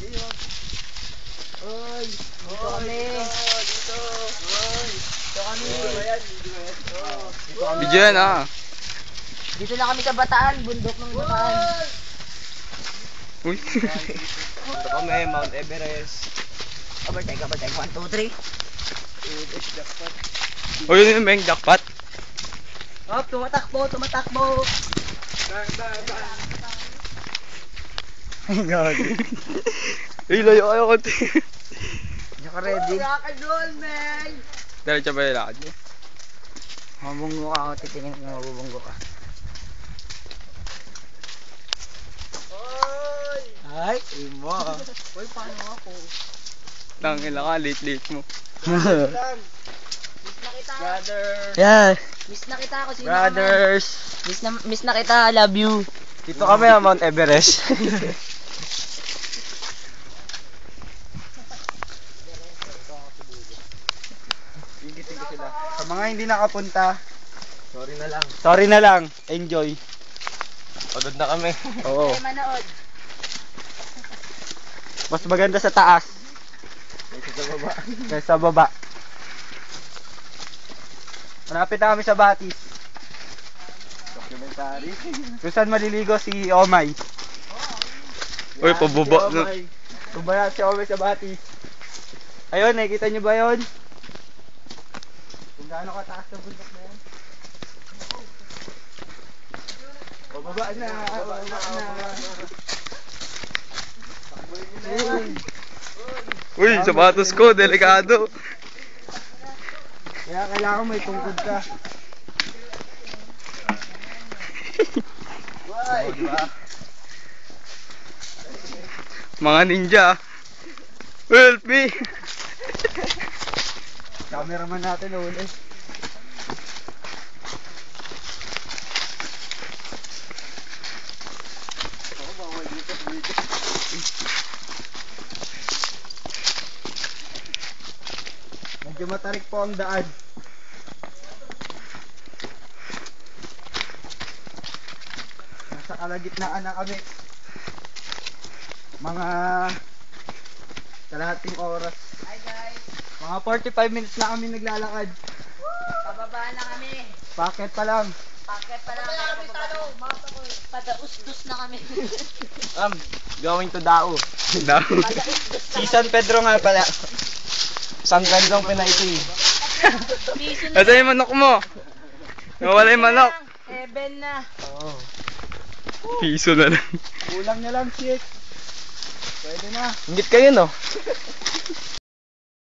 Oy, dito kami. Dito. Oy, dito kami. Video yan ah. Dito na kami sa Bataan, bundok ng Bataan. Uy. Ito kami, Mount Everest. Overtake, 1, 2, 3. Uy, yun yung bang jackpot. Hop, tumatakbo. Ay, gagi. Uy, layo kayo konti. Hindi ka ready. Roll, man! Diretso ba yung lakad nyo? Mabunggo ka ako, titingin kung mabubunggo ka. Ay, imo. Uy, paano ako? Tangin lang ka, late mo. Miss na kita. Brother. Yeah, Miss na kita ako. Sino brothers. Miss na kita, love you. Dito kami sa Mount Everest. Sa mga hindi nakapunta, Sorry na lang. enjoy. Pagod na kami. Oo. Ay, manood. Mas maganda sa taas kaysa sa baba. Malapit na kami sa Batis. Documentary. Kung saan maliligo si Omay. Uy, pababa na. Pababa si Omay sa Batis. Ayun, nakikita nyo ba yun? Kung gaano kataas na bundok na yan. Pababa na. Uy, sapatos ko, delikado. Kaya kailangan may tungkod ka. Mga ninja. Help me. Cameraman natin ulit. Medyo matarik po ang daan. Nasa kalagitnaan na kami. Mga kalahating oras. Hi guys. Mga 45 minutes na kami naglalakad. Pababa na kami. Paket pa lang. Paket pa lang. Padausdos na kami. Going to Dao. Si San Pedro nga pala. San Pedro ang pinaiti. Ito yung manok mo. Nawala yung manok. Heaven na. Oo. Piso na lang. Kulang na lang, shit. Pwede na. Ingit kayo no?